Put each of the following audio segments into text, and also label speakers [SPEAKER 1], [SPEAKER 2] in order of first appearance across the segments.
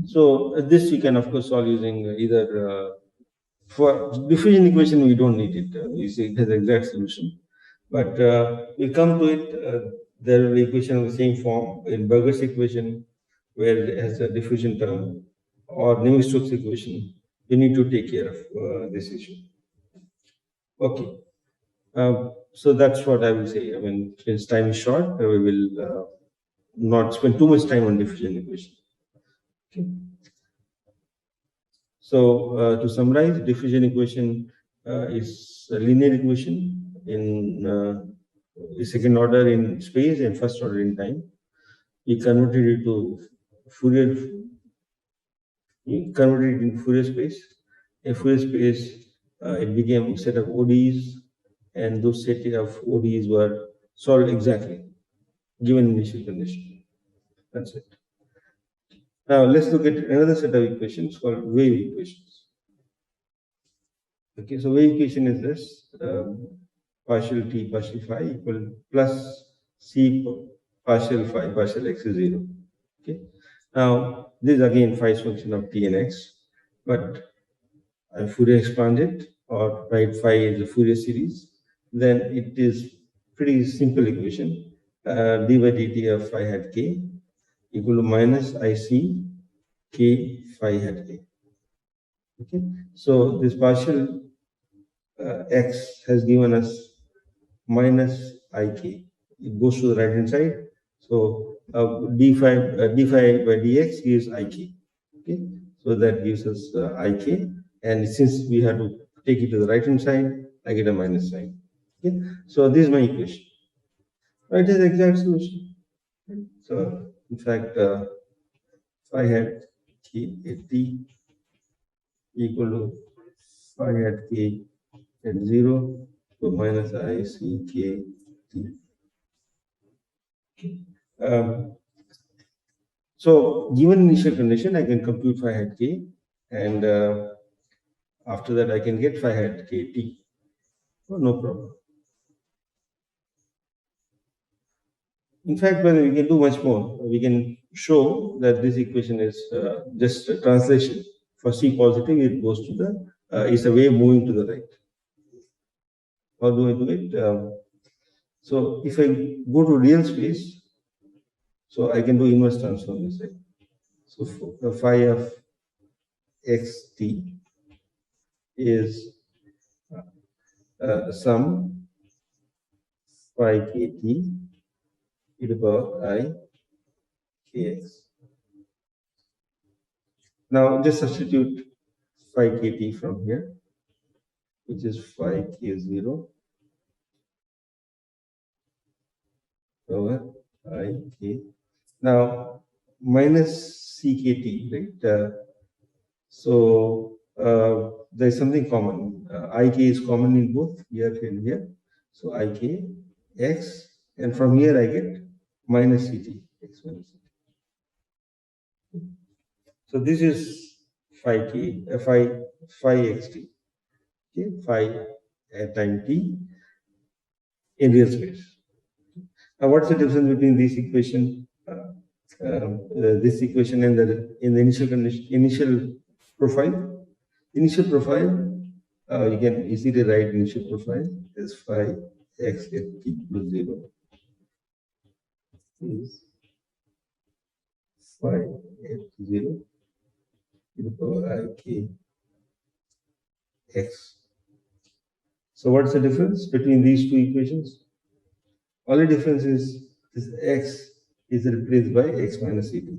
[SPEAKER 1] So this you can of course solve using either for diffusion equation we don't need it. You see it has exact solution, but we'll come to it. There will be equation of the same form in Burger's equation where it has a diffusion term, or Navier-Stokes equation. You need to take care of this issue. Okay. So that's what I will say. I mean, since time is short, we will not spend too much time on diffusion equation. Okay. So to summarize, diffusion equation is a linear equation in second order in space and first order in time. We converted it to Fourier. We converted it into Fourier space. In Fourier space, it became a set of ODEs, and those set of ODEs were solved exactly given initial condition. That's it. Now let's look at another set of equations called wave equations. Okay, so wave equation is this: partial t partial phi equal plus c partial phi partial x is 0. Okay. Now this is again phi's function of t and x, but I Fourier expand it or write phi as a Fourier series, then it is pretty simple equation. D by dt of phi hat k equal to minus IC k phi hat k. Okay, so this partial x has given us minus ik. It goes to the right hand side. So d phi by dx gives ik. Okay, so that gives us ik, and since we have to take it to the right hand side, I get a minus sign. Okay, so this is my equation. It is the exact solution. So in fact, phi hat k at t equal to phi hat k at 0 to minus IC k t. So given initial condition, I can compute phi hat k, and after that I can get phi hat k t. Oh, no problem. In fact, when we can do much more, we can show that this equation is just a translation. For C positive, it goes to the, is a wave moving to the right. How do I do it? So if I go to real space, so I can do inverse transform this, right? So phi of xt is sum phi kt e to the power I kx. Now just substitute phi kt from here, which is phi k0 over I k. Now minus ckT, right? So there's something common. Ik is common in both here and here. So ik x, and from here I get minus ct, x minus ct. So this is phi k, phi xt, okay, phi at time t in real space. Now, what's the difference between this equation, and the initial condition, initial profile? Initial profile, you can easily write initial profile as phi x at t equals 0 is phi at 0 to the power I k x. So what's the difference between these two equations? Only difference is this x is replaced by x minus ct.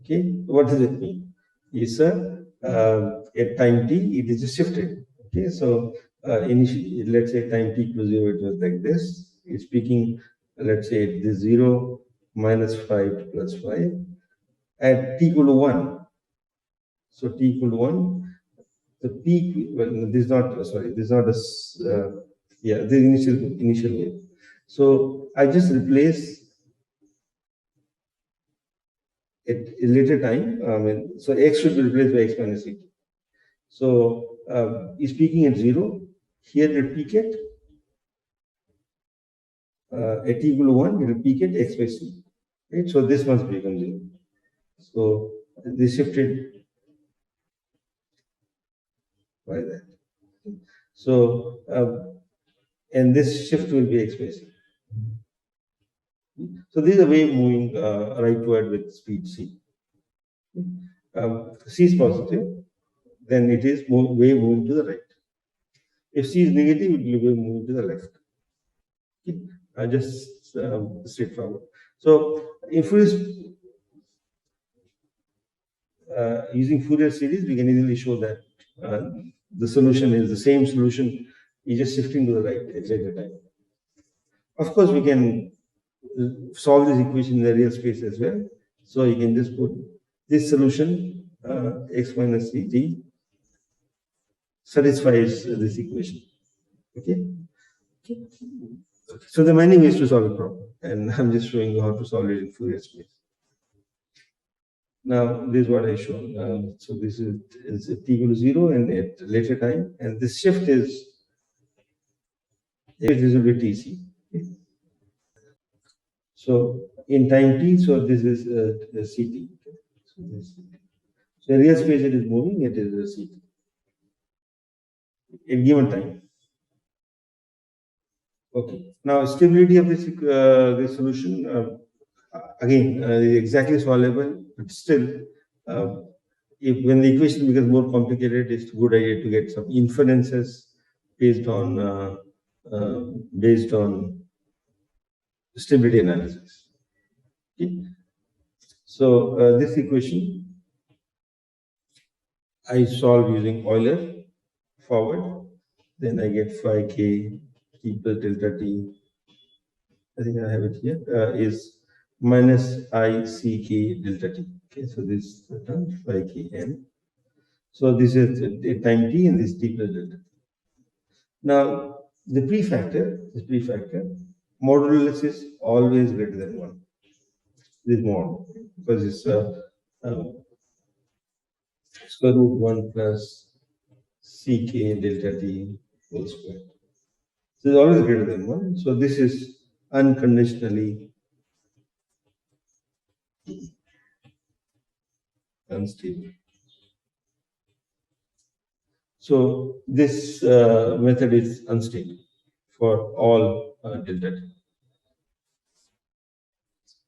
[SPEAKER 1] Okay, what does it mean? Is at time t it is shifted. Okay, so initially, let's say time t equals 0, it was like this. It's speaking, let's say this 0 minus 5 plus 5 at t equal to 1. So t equal to 1, the peak, well, this is not, sorry, this is not a, yeah, the initial wave. So I just replace at a later time, so x should be replaced by x minus ct. So is peaking at 0, here it will peak at t equal to 1, it will peak at x by c. Right? So this must become 0. So this shifted by that. So and this shift will be expressive. So this is a wave moving rightward with speed c. C is positive, then it is wave moving to the right. If C is negative, it will be moving to the left. Okay. Just straightforward. So if we using Fourier series, we can easily show that the solution is the same solution, is just shifting to the right at later time. Of course, we can solve this equation in the real space as well. So you can just put this solution, x minus ct, satisfies this equation. Okay. So there are many ways to solve the problem, and I'm just showing you how to solve it in Fourier space. Now, this is what I showed. So this is t equal to 0 and at later time, and this shift is visibility tc. Okay. So in time t, so this is ct. So this CT. So in real space it is moving, it is ct. In given time. Okay. Now stability of this this solution again exactly solvable, but still if when the equation becomes more complicated, it's a good idea to get some inferences based on stability analysis. Okay. So this equation I solve using Euler forward, then I get phi k t plus delta t. I think I have it here. Is minus I c k delta t. Okay, so this term phi k n. So this is time t and this t plus delta t. Now the prefactor, modulus is always greater than 1. This mod, because it's square root 1 plus ck delta t whole square. So it's always greater than 1. So this is unconditionally unstable. So this method is unstable for all delta t.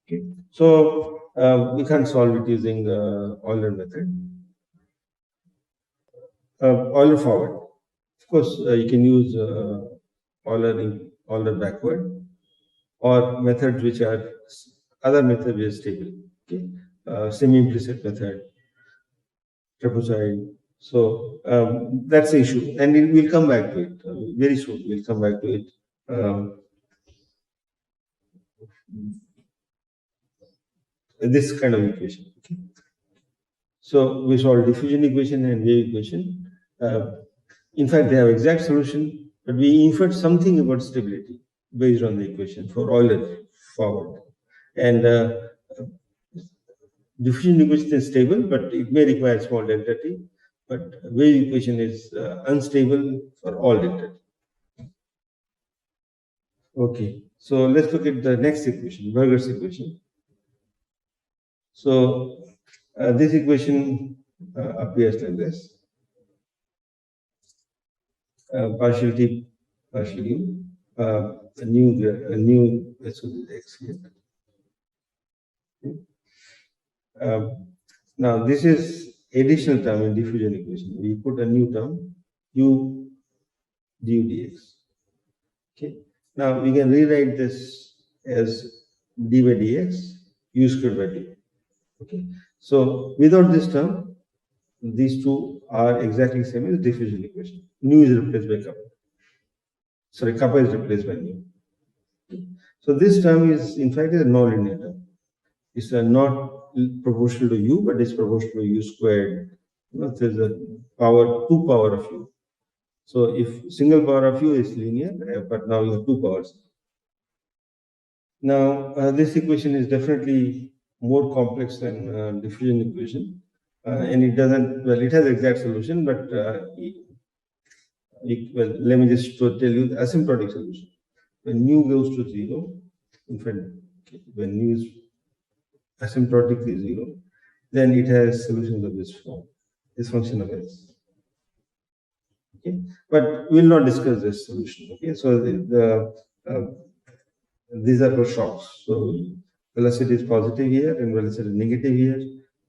[SPEAKER 1] Okay. So we can't solve it using Euler method. Euler forward. Of course, you can use Euler backward, or methods which are other methods which are stable. Okay. Semi-implicit method, trapezoid. So that's the issue, and we'll come back to it very soon. We'll come back to it. This kind of equation. Okay. So we solve diffusion equation and wave equation. In fact, they have exact solution, but we inferred something about stability based on the equation for Euler forward. And diffusion equation is stable, but it may require small delta t. But wave equation is unstable for all delta t. Okay, so let's look at the next equation, Berger's equation. So this equation appears like this. Partial t, partial u, a new let's put x here. Now this is additional term in diffusion equation. We put a new term u du dx. Okay. Now we can rewrite this as d by dx u squared by d. Okay. So without this term, these two are exactly the same as diffusion equation. Nu is replaced by kappa. Sorry, kappa is replaced by nu. Okay. So this term is in fact a nonlinear term. It's not proportional to u, but it's proportional to u squared. You know, there's a two power of u. So if single power of u is linear, but now you have two powers. Now this equation is definitely more complex than diffusion equation, and it doesn't. Well, it has exact solution, but well, let me just tell you the asymptotic solution. When nu goes to 0, in fact, when nu is asymptotically 0, then it has solutions of this form, this function of S. Okay, but we'll not discuss this solution. Okay, so these are for shocks. So velocity is positive here and velocity is negative here.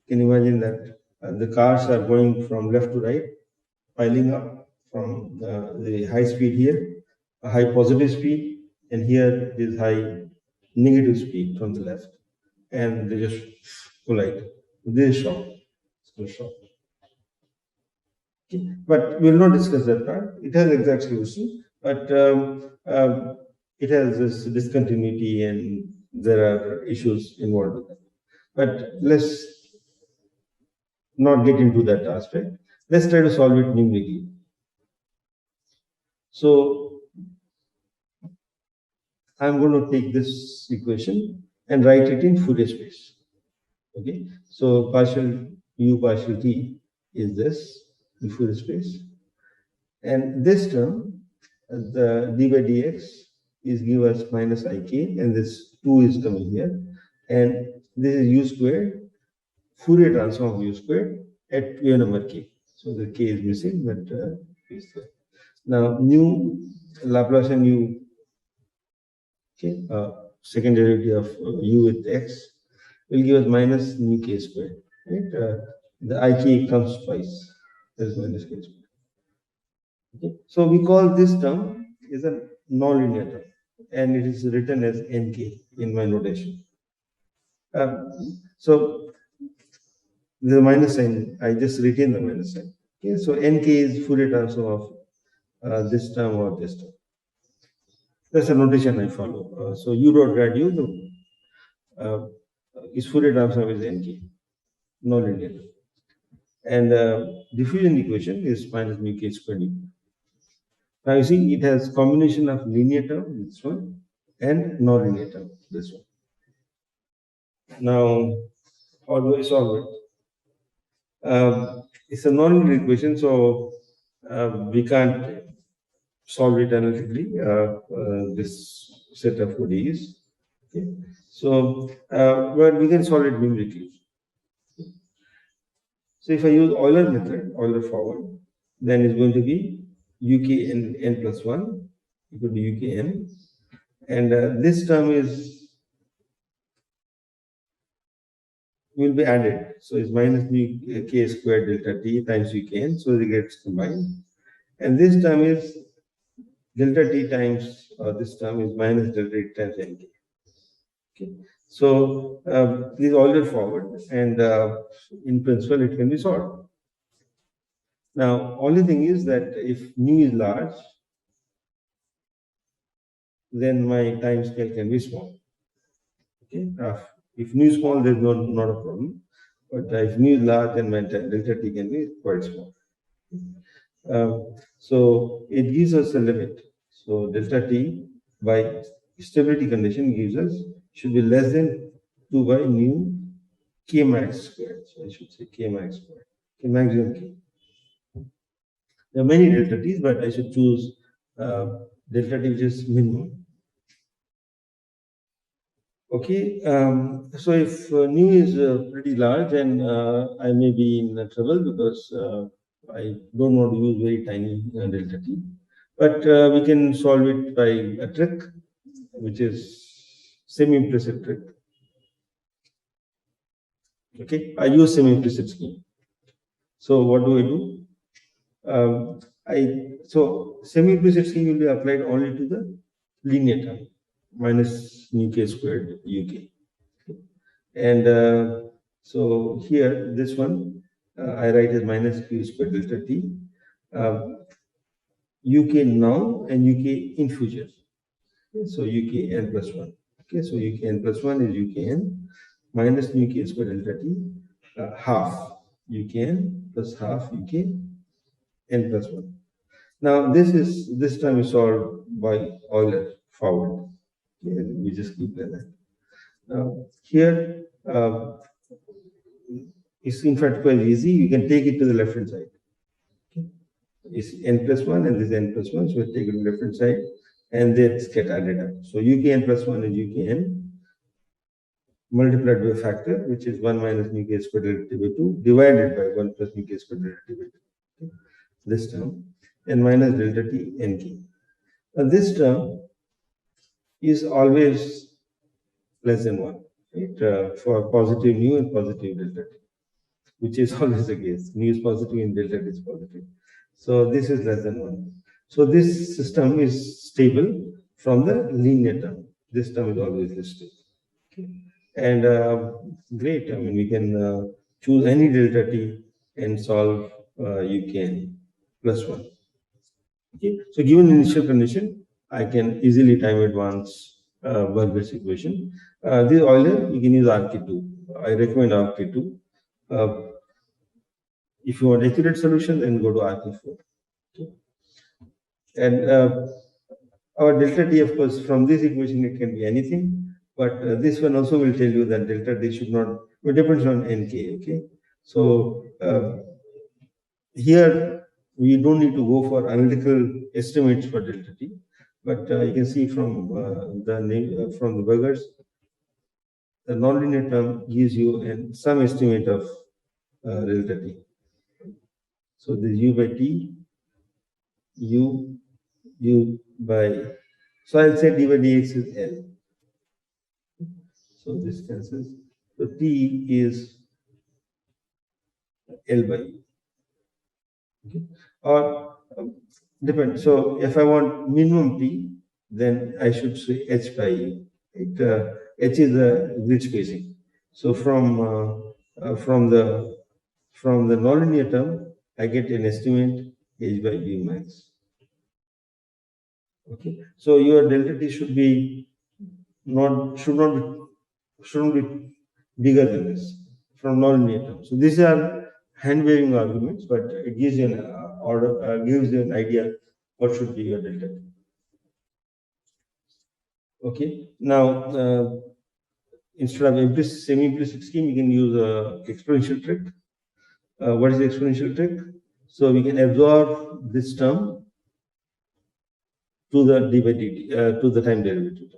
[SPEAKER 1] Can you imagine that the cars are going from left to right, piling up from the high speed here, a high positive speed, and here is high negative speed from the left, and they just collide. This is shock. So shock. Okay. But we will not discuss that part. It has exact solution, but it has this discontinuity and there are issues involved with that. But let's not get into that aspect. Let's try to solve it numerically. So I'm going to take this equation and write it in Fourier space. Okay, so partial u partial t is this in Fourier space, and this term, the d by dx, is give us minus ik, and this 2 is coming here, and this is u squared, Fourier transform of u squared at wave number k. So the k is missing, but is there. Now new Laplacian u, okay, second derivative of u with x will give us minus nu k squared. Right? The ik comes twice. That is minus k squared. Okay. So we call this term is a nonlinear term, and it is written as nk in my notation. So the minus sign, I just retain the minus sign. Okay. So nk is Fourier transform of this term or this term. That's a notation I follow. So u dot grad u is Fourier transform is nk, nonlinear. And diffusion equation is minus mu k squared u. Now you see it has combination of linear term, this one, and non-linear term, this one. Now, how do I solve it? It's a non-linear equation, so we can't solve it analytically, this set of ODEs. Okay. So, but we can solve it numerically. So if I use Euler method, Euler forward, then it's going to be uk n plus 1 equal to uk n, and this term will be added. So it's minus mu k squared delta t times uk n, so it gets combined, and this term is delta t times, this term is minus delta t times nk. Okay. So this is Euler forward, and in principle it can be solved. Now, only thing is that if nu is large, then my time scale can be small. Okay. If nu is small, there's not a problem. But if nu is large, then my delta t can be quite small. So it gives us a limit. So delta t by stability condition gives us should be less than 2 by nu k max squared. So I should say k max squared, k maximum k. There are many delta t's, but I should choose delta t which is minimum. Okay, so if nu is pretty large, then I may be in trouble because I don't want to use very tiny delta t. But we can solve it by a trick, which is semi-implicit trick. Okay, I use semi-implicit scheme. So what do I do? So semi-implicit scheme will be applied only to the linear term, minus nu k squared uk. And so here, this one, I write as minus q squared delta t, uk now and uk in future. Okay, so uk n plus 1. Okay, so uk n plus 1 is uk n minus nu k squared delta t, half uk n plus half uk n plus 1. Now this term is solved by Euler forward. Okay, we just keep like that. Now here it's in fact quite easy. You can take it to the left hand side. Okay. It's n plus 1 and this is n plus 1, so we take it to the left hand side and they get added up. So uk n plus 1 is uk n multiplied by a factor, which is 1 minus nu k squared delta t by 2 divided by 1 plus nu k squared delta t by 2. Okay. This term, and minus delta t nk. Now this term is always less than 1, right? For positive nu and positive delta t, which is always the case. Nu is positive and delta t is positive. So this is less than 1. So this system is stable from the linear term. This term is always listed. Okay. And great, I mean, we can choose any delta t and solve you can plus 1. Okay. So given initial condition, I can easily time advance Burger's equation. This Euler, you can use RK2. I recommend RK2. If you want accurate solution, then go to RK4. Okay. And our delta t, of course, from this equation, it can be anything. But this one also will tell you that delta t should not, it depends on nk, okay? So here, we don't need to go for analytical estimates for delta t, but you can see from from the Burgers, the nonlinear term gives you some estimate of delta t. So this u by t, u by, so I'll say d by dx is L. So this cancels. So t is L by U. Okay. Or depend. So if I want minimum t, then I should say h by U. H is the grid spacing. So from the nonlinear term, I get an estimate h by U max. Okay. So your delta t should shouldn't be bigger than this from nonlinear term. So these are hand waving arguments, but it gives you an gives you an idea what should be your delta t. Okay. Now instead of semi-implicit scheme, you can use a exponential trick. What is the exponential trick? So we can absorb this term to the d by dt, to the time derivative.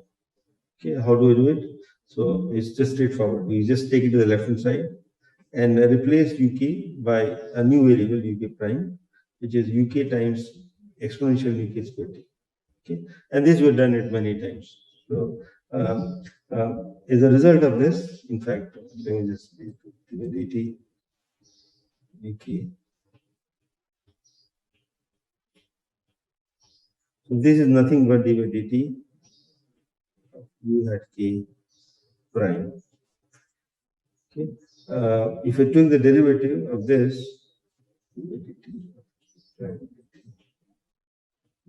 [SPEAKER 1] Okay, how do we do it? So it's just straightforward. We just take it to the left hand side and replace uk by a new variable uk prime, which is uk times exponential uk squared t. Okay, and this we've done it many times. So as a result of this, in fact, let me just dt uk. So this is nothing but d by dt u hat k prime. Okay. If I took the derivative of this,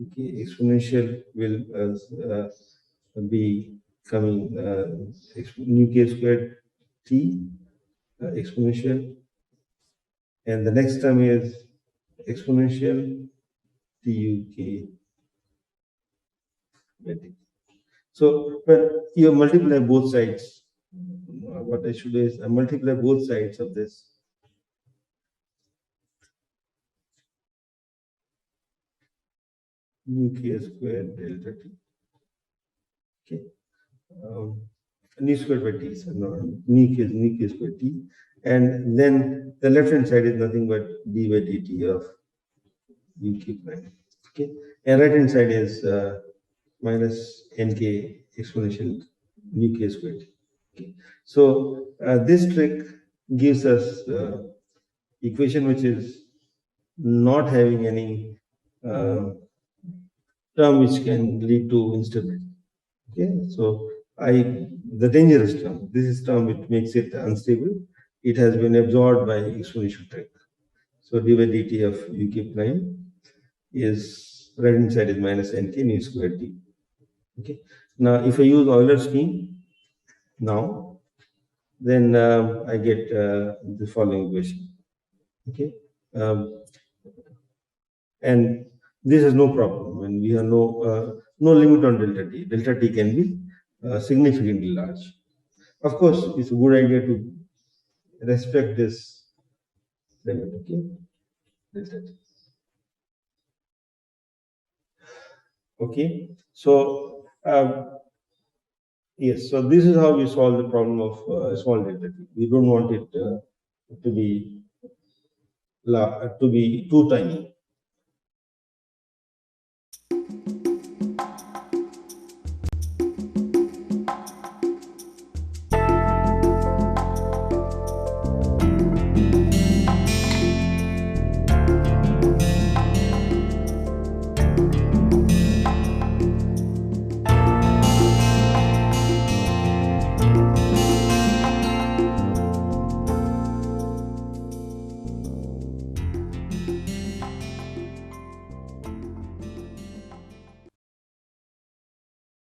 [SPEAKER 1] okay, exponential will be coming nu k squared t exponential, and the next term is exponential tuk. So, but you multiply both sides. What I should do is I multiply both sides of this. Nu k squared delta t. Okay. Nu squared by t, so no, nu k squared t, and then the left hand side is nothing but d by dt of uk prime. Okay, and right hand side is minus nk exponential nu k squared. Okay, so this trick gives us equation which is not having any term which can lead to instability. Okay, so the dangerous term, this is term which makes it unstable. It has been absorbed by exponential trick. So d by dt of uk prime is right hand side is minus nk nu squared t. Okay. Now if I use Euler scheme now, then I get the following equation. Okay. And this is no problem when we have no limit on delta t. Delta t can be significantly large. Of course, it's a good idea to respect this limit. Okay, delta t. Okay, so Yes, so this is how we solve the problem of small delta t. We don't want it to be too tiny.